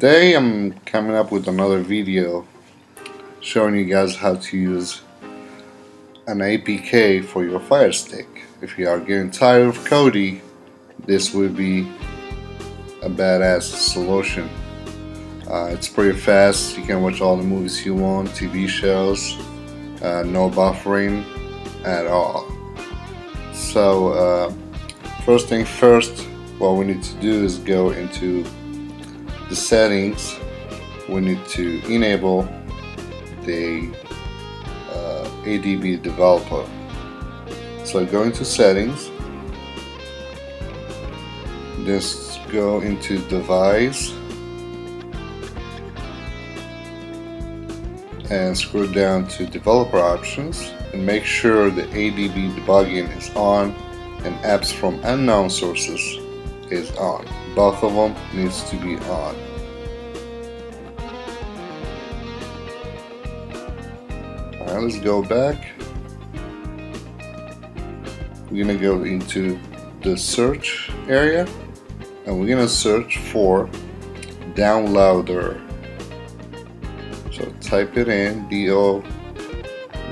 Today I'm coming up with another video showing you guys how to use an APK for your Fire Stick. If you are getting tired of Kodi, this would be a badass solution. It's pretty fast, you can watch all the movies you want, TV shows, no buffering at all. So first thing first, what we need to do is go into the settings. We need to enable the ADB developer. So go into settings, just go into device and scroll down to developer options and make sure the ADB debugging is on and apps from unknown sources is on. Both of them needs to be on. Alright, let's go back. We're gonna go into the search area and we're gonna search for downloader. So type it in,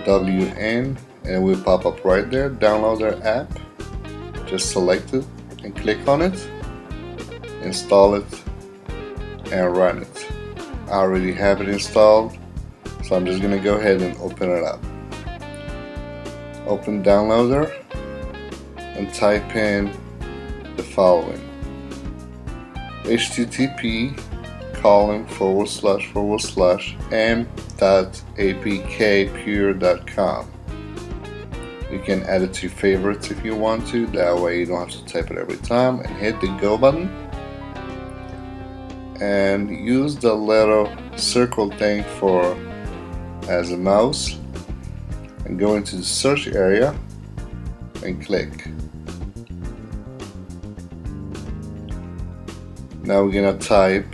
DOWN, and it will pop up right there, downloader app. Just select it and click on it, install it, and run it. I already have it installed, so I'm just gonna go ahead and open it up. Open downloader and type in the following: http://m.apkpure.com. You can add it to your favorites if you want to, that way you don't have to type it every time, and hit the go button and use the little circle thing for as a mouse and go into the search area and click. Now we're gonna type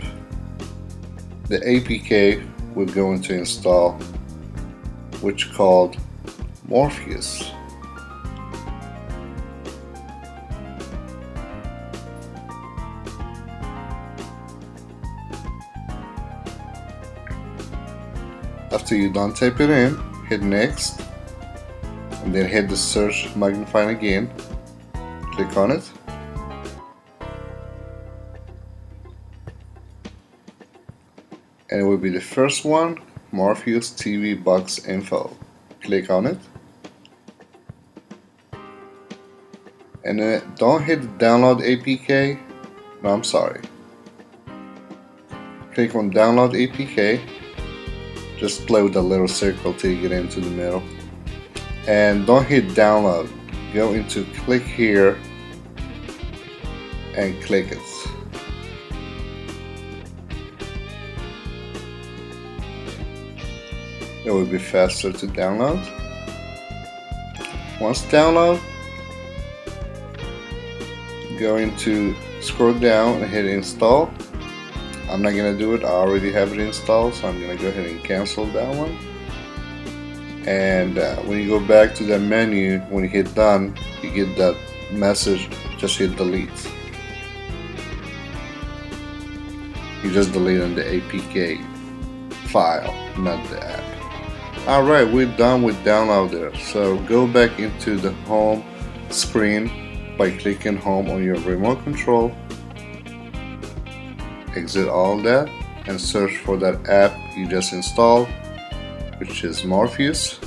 the APK we're going to install, which called Morepheus. After you're done type it in, hit next and then hit the search magnifying again, click on it, and it will be the first one, Morepheus TV box info. Click on it and then don't hit the download APK, no, I'm sorry, click on download APK. Just play with the little circle till you get into the middle. And don't hit download. Go into click here and click it. It will be faster to download. Once download, go into scroll down and hit install. I'm not gonna do it, I already have it installed, so I'm gonna go ahead and cancel that one. And when you go back to the menu, when you hit done, you get that message, just hit delete. You just deleted the APK file, not the app. Alright, we're done with downloader. So go back into the home screen by clicking home on your remote control. Exit all that and search for that app you just installed, which is Morepheus.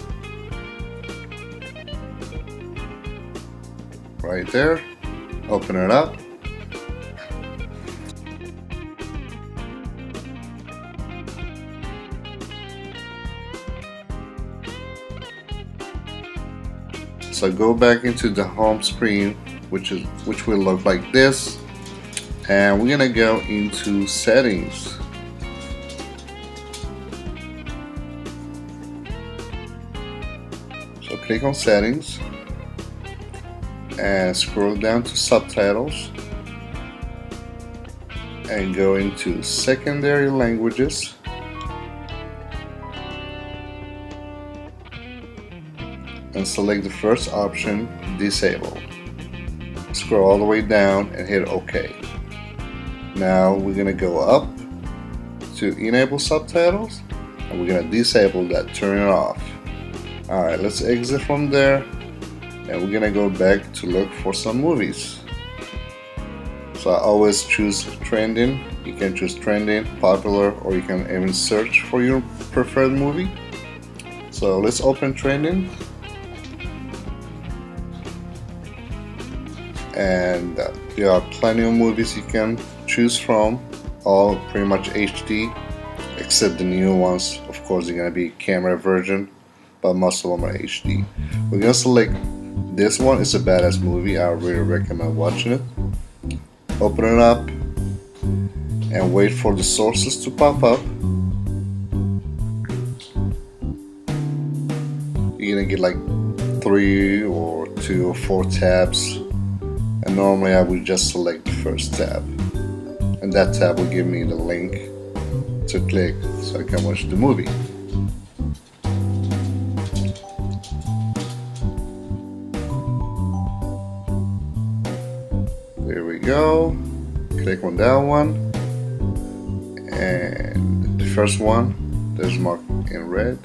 Right there. Open it up. So go back into the home screen, which will look like this. And we're gonna go into settings. So click on settings and scroll down to subtitles and go into secondary languages and select the first option, disable. Scroll all the way down and hit OK. Now we're gonna go up to enable subtitles, and we're gonna disable that, turn it off. Alright, let's exit from there, and we're gonna go back to look for some movies. So I always choose trending. You can choose trending, popular, or you can even search for your preferred movie. So let's open trending, and there are plenty of movies you can choose from, all pretty much HD, except the new ones. Of course, they're gonna be camera version, but most of them are HD. We're gonna select this one. It's a badass movie. I really recommend watching it. Open it up and wait for the sources to pop up. You're gonna get like 3 or 2 or 4 tabs, and normally I would just select the first tab, and that tab will give me the link to click so I can watch the movie. There we go. Click on that one, and the first one that's marked in red.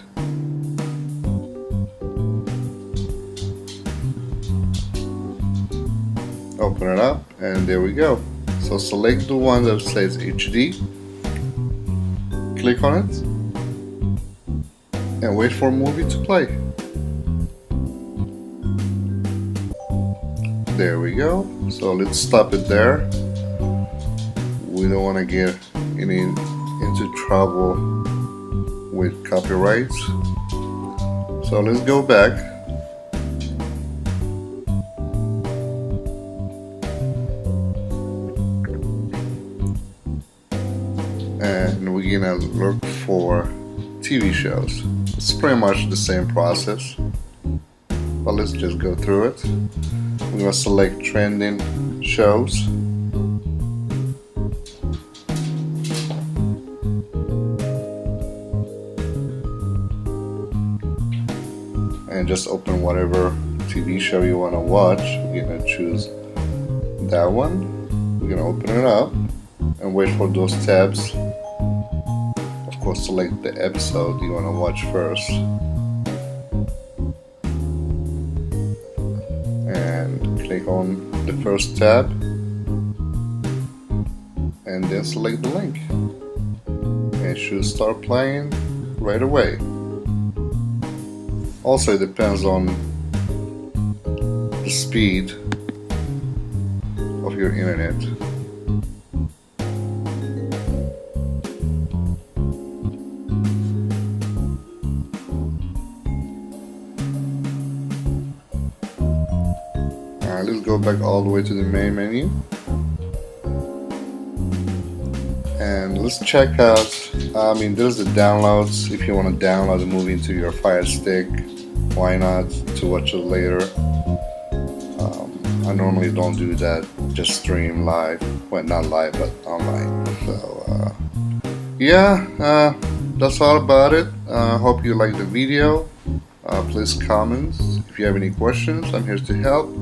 Open it up, and there we go. So select the one that says HD, click on it, and wait for a movie to play. There we go. So let's stop it there. We don't want to get into trouble with copyrights. So let's go back. And we're gonna look for TV shows. It's pretty much the same process, but let's just go through it. We're gonna select trending shows. And just open whatever TV show you wanna watch. We're gonna choose that one. We're gonna open it up and wait for those tabs. Of course, select the episode you want to watch first, and click on the first tab, and then select the link, and it should start playing right away. Also, it depends on the speed of your internet. Let's go back all the way to the main menu, and let's check out, there's the downloads. If you want to download the movie into your Fire Stick, why not, to watch it later. I normally don't do that, just stream live, well, not live, but online. So yeah, that's all about it. Hope you liked the video. Please comment if you have any questions. I'm here to help.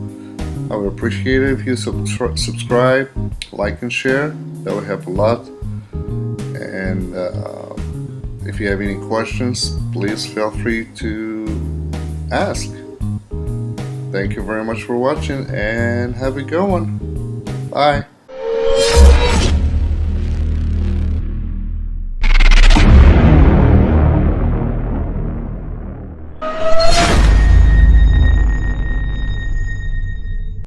I would appreciate it if you subscribe, like, and share. That would help a lot. And if you have any questions, please feel free to ask. Thank you very much for watching, and have a good one. Bye.